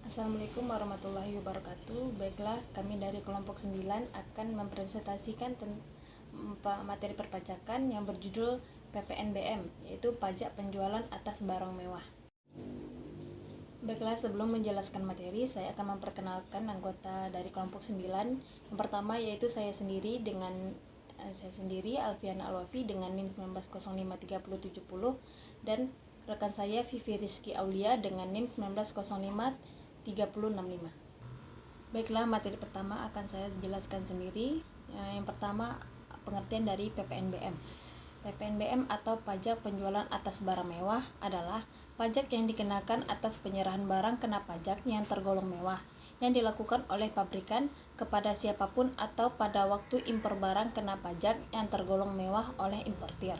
Assalamualaikum warahmatullahi wabarakatuh. Baiklah, kami dari kelompok 9 akan mempresentasikan materi perpajakan yang berjudul PPNBM, yaitu pajak penjualan atas barang mewah. Baiklah, sebelum menjelaskan materi, saya akan memperkenalkan anggota dari kelompok 9. Yang pertama yaitu saya sendiri, Alfiana Alwafi dengan NIM 19053070, dan rekan saya Vivi Rizky Aulia dengan NIM 19053065. Baiklah, materi pertama akan saya jelaskan sendiri. Yang pertama, pengertian dari PPNBM. PPNBM atau pajak penjualan atas barang mewah adalah pajak yang dikenakan atas penyerahan barang kena pajak yang tergolong mewah yang dilakukan oleh pabrikan kepada siapapun atau pada waktu impor barang kena pajak yang tergolong mewah oleh importir.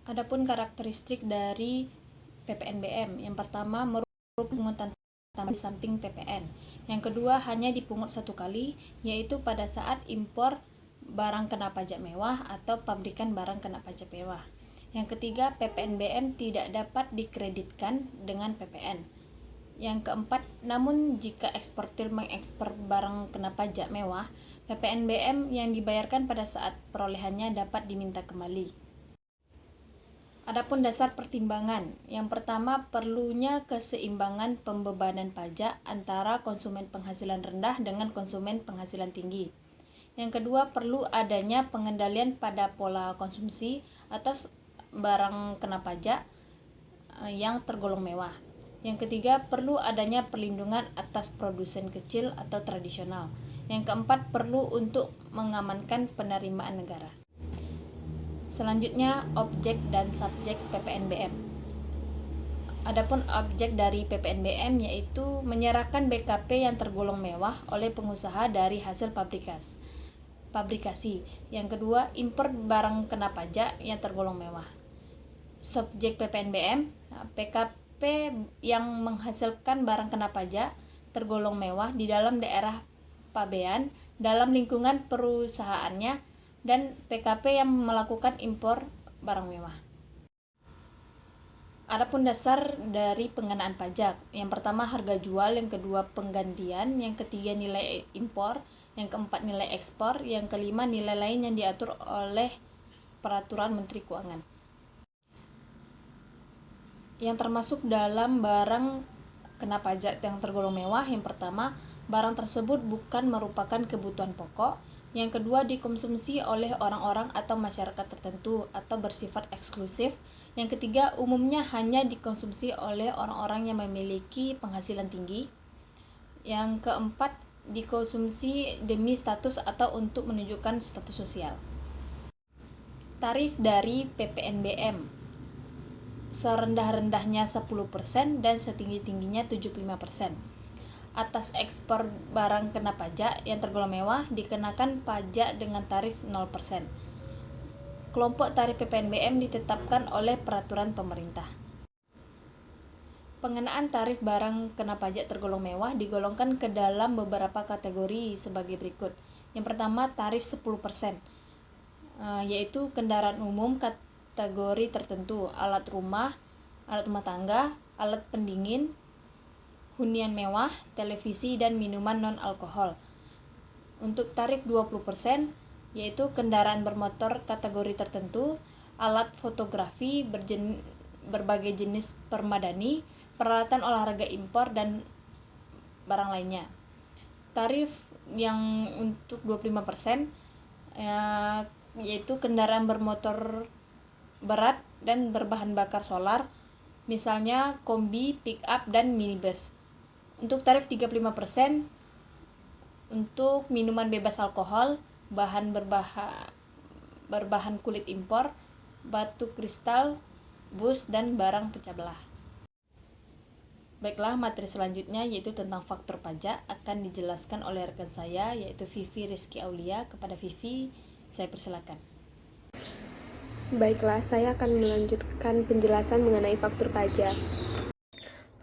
Adapun karakteristik dari PPNBM, yang pertama merupakan pungutan tambahan di samping PPN. Yang kedua hanya dipungut satu kali, yaitu pada saat impor barang kena pajak mewah atau pabrikan barang kena pajak mewah. Yang ketiga, PPNBM tidak dapat dikreditkan dengan PPN. Yang keempat, namun jika eksportir mengekspor barang kena pajak mewah, PPNBM yang dibayarkan pada saat perolehannya dapat diminta kembali. Adapun dasar pertimbangan, yang pertama perlunya keseimbangan pembebanan pajak antara konsumen penghasilan rendah dengan konsumen penghasilan tinggi. Yang kedua, perlu adanya pengendalian pada pola konsumsi atas barang kena pajak yang tergolong mewah. Yang ketiga, perlu adanya perlindungan atas produsen kecil atau tradisional. Yang keempat, perlu untuk mengamankan penerimaan negara. Selanjutnya, objek dan subjek PPNBM. Adapun objek dari PPNBM yaitu menyerahkan BKP yang tergolong mewah oleh pengusaha dari hasil pabrikasi. Yang kedua, impor barang kena pajak yang tergolong mewah. Subjek PPNBM, PKP yang menghasilkan barang kena pajak tergolong mewah di dalam daerah pabean dalam lingkungan perusahaannya, dan PKP yang melakukan impor barang mewah. Adapun dasar dari pengenaan pajak, yang pertama harga jual, yang kedua penggantian, yang ketiga nilai impor, yang keempat nilai ekspor, yang kelima nilai lain yang diatur oleh peraturan Menteri Keuangan. Yang termasuk dalam barang kena pajak yang tergolong mewah, yang pertama, barang tersebut bukan merupakan kebutuhan pokok. Yang kedua, dikonsumsi oleh orang-orang atau masyarakat tertentu atau bersifat eksklusif. Yang ketiga, umumnya hanya dikonsumsi oleh orang-orang yang memiliki penghasilan tinggi. Yang keempat, dikonsumsi demi status atau untuk menunjukkan status sosial. Tarif dari PPNBM serendah-rendahnya 10% dan setinggi-tingginya 75%. Atas ekspor barang kena pajak yang tergolong mewah dikenakan pajak dengan tarif 0%. Kelompok tarif PPNBM ditetapkan oleh peraturan pemerintah. Pengenaan tarif barang kena pajak tergolong mewah digolongkan ke dalam beberapa kategori sebagai berikut. Yang pertama, tarif 10%, yaitu kendaraan umum kategori tertentu, alat rumah tangga, alat pendingin, hunian mewah, televisi, dan minuman non-alkohol. Untuk tarif 20%, yaitu kendaraan bermotor kategori tertentu, alat fotografi, berbagai jenis permadani, peralatan olahraga impor, dan barang lainnya. Tarif yang untuk 25%, yaitu kendaraan bermotor berat dan berbahan bakar solar, misalnya kombi, pick up, dan minibus. Untuk tarif 35%, untuk minuman bebas alkohol, bahan berbahan kulit impor, batu kristal, bus, dan barang pecah belah. Baiklah, materi selanjutnya yaitu tentang faktur pajak akan dijelaskan oleh rekan saya yaitu Vivi Rizky Aulia. Kepada Vivi, saya persilakan. Baiklah, saya akan melanjutkan penjelasan mengenai faktur pajak.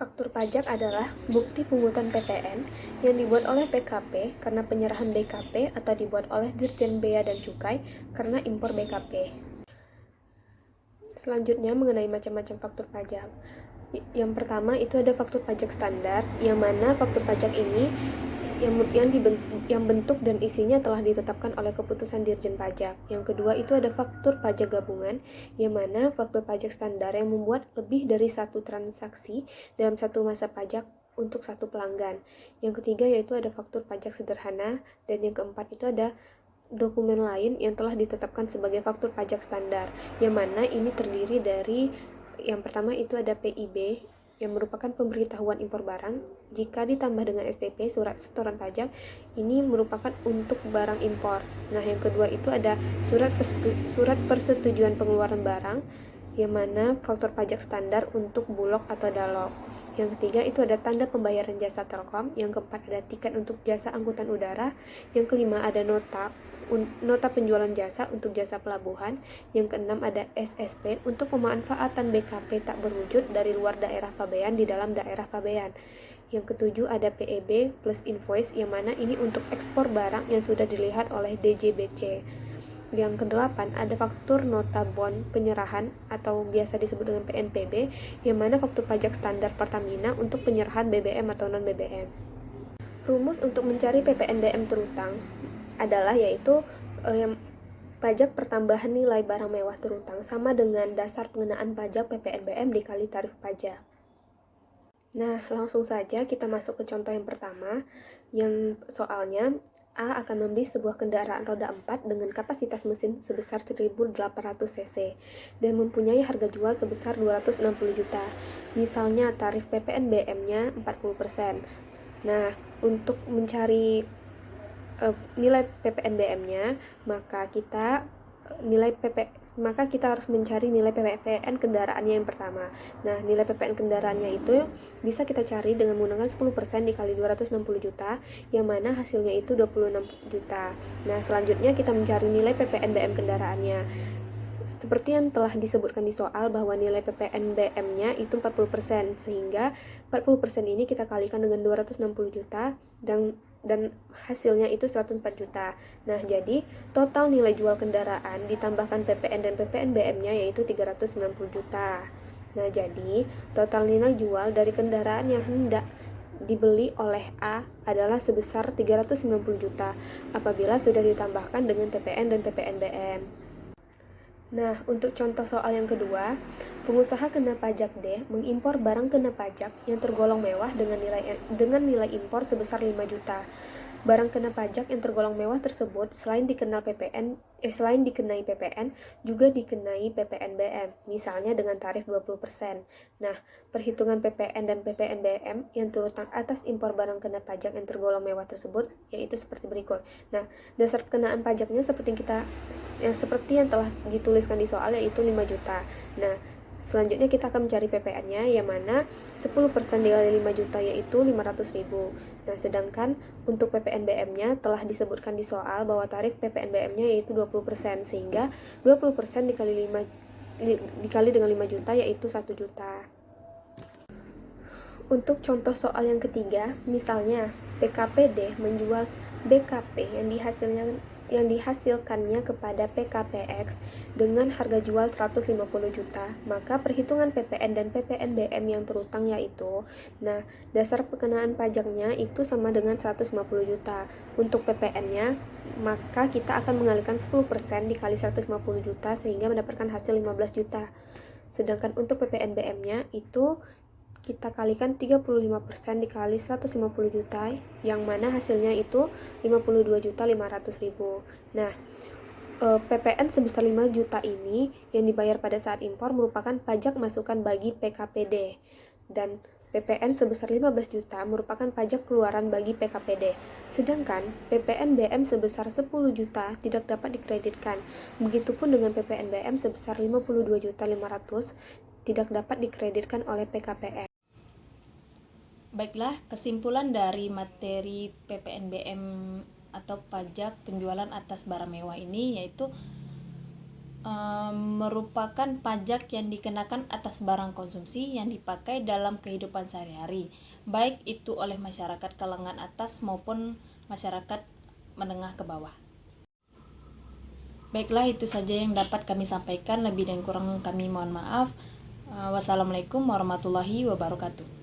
Faktur pajak adalah bukti pungutan PPN yang dibuat oleh PKP karena penyerahan BKP atau dibuat oleh Dirjen Bea dan Cukai karena impor BKP. Selanjutnya mengenai macam-macam faktur pajak. Yang pertama itu ada faktur pajak standar, yang mana faktur pajak ini yang bentuk dan isinya telah ditetapkan oleh keputusan Dirjen Pajak. Yang kedua itu ada faktur pajak gabungan, yang mana faktur pajak standar yang membuat lebih dari satu transaksi dalam satu masa pajak untuk satu pelanggan. Yang ketiga yaitu ada faktur pajak sederhana, dan yang keempat itu ada dokumen lain yang telah ditetapkan sebagai faktur pajak standar, yang mana ini terdiri dari yang pertama itu ada PIB, yang merupakan pemberitahuan impor barang. Jika ditambah dengan STP, surat setoran pajak, ini merupakan untuk barang impor. Nah, yang kedua itu ada surat persetujuan pengeluaran barang, yang mana faktor pajak standar untuk bulog atau dalog. Yang ketiga itu ada tanda pembayaran jasa Telkom. Yang keempat ada tiket untuk jasa angkutan udara. Yang kelima ada nota penjualan jasa untuk jasa pelabuhan. Yang keenam ada SSP untuk pemanfaatan BKP tak berwujud dari luar daerah pabean di dalam daerah pabean. Yang ketujuh ada PEB plus invoice, yang mana ini untuk ekspor barang yang sudah dilihat oleh DJBC. Yang kedelapan ada faktur nota bond penyerahan atau biasa disebut dengan PNPB, yang mana faktur pajak standar Pertamina untuk penyerahan BBM atau non BBM. Rumus untuk mencari PPNBM terutang adalah yaitu pajak pertambahan nilai barang mewah terutang sama dengan dasar pengenaan pajak PPNBM dikali tarif pajak. Nah, langsung saja kita masuk ke contoh yang pertama, yang soalnya A akan membeli sebuah kendaraan roda 4 dengan kapasitas mesin sebesar 1800 cc dan mempunyai harga jual sebesar 260 juta. Misalnya tarif PPNBM-nya 40%. Nah, untuk mencari nilai PPNBM-nya, maka kita harus mencari nilai PPN kendaraannya yang pertama. Nah, nilai PPN kendaraannya itu bisa kita cari dengan menggunakan 10% dikali 260 juta, yang mana hasilnya itu 26 juta. Nah, selanjutnya kita mencari nilai PPNBM kendaraannya. Seperti yang telah disebutkan di soal bahwa nilai PPNBM-nya itu 40%, sehingga 40% ini kita kalikan dengan 260 juta dan hasilnya itu 104 juta. Nah, jadi total nilai jual kendaraan ditambahkan PPN dan PPNBM-nya yaitu 390 juta. Nah, jadi total nilai jual dari kendaraan yang hendak dibeli oleh A adalah sebesar 390 juta apabila sudah ditambahkan dengan PPN dan PPNBM. Nah, untuk contoh soal yang kedua, pengusaha kena pajak D mengimpor barang kena pajak yang tergolong mewah dengan nilai impor sebesar 5 juta. Barang kena pajak yang tergolong mewah tersebut selain dikenai PPN, juga dikenai PPNBM, misalnya dengan tarif 20%. Nah, perhitungan PPN dan PPNBM yang terutang atas impor barang kena pajak yang tergolong mewah tersebut yaitu seperti berikut. Nah, dasar pengenaan pajaknya seperti yang telah dituliskan di soal yaitu 5 juta. Nah, selanjutnya kita akan mencari PPN-nya, yang mana 10% dikali 5 juta yaitu 500.000. Nah, sedangkan untuk PPNBM-nya telah disebutkan di soal bahwa tarif PPNBM-nya yaitu 20%, sehingga 20% dikali dengan 5 juta yaitu 1 juta. Untuk contoh soal yang ketiga, misalnya PKPD menjual BKP yang dihasilkannya kepada PKPX dengan harga jual 150 juta, maka perhitungan PPN dan PPNBM yang terutang yaitu, nah, dasar pengenaan pajaknya itu sama dengan 150 juta. Untuk PPN-nya, maka kita akan mengalihkan 10% dikali 150 juta sehingga mendapatkan hasil 15 juta. Sedangkan untuk PPNBM-nya itu kita kalikan 35% dikali 150 juta, yang mana hasilnya itu 52.500.000. Nah, PPN sebesar 5 juta ini yang dibayar pada saat impor merupakan pajak masukan bagi PKPD, dan PPN sebesar 15 juta merupakan pajak keluaran bagi PKPD. Sedangkan PPNBM sebesar 10 juta tidak dapat dikreditkan. Begitupun dengan PPNBM sebesar 52.500.000 tidak dapat dikreditkan oleh PKPX. Baiklah, kesimpulan dari materi PPNBM atau pajak penjualan atas barang mewah ini yaitu merupakan pajak yang dikenakan atas barang konsumsi yang dipakai dalam kehidupan sehari-hari, baik itu oleh masyarakat kalangan atas maupun masyarakat menengah ke bawah. Baiklah, itu saja yang dapat kami sampaikan. Lebih dan kurang kami mohon maaf. Wassalamualaikum warahmatullahi wabarakatuh.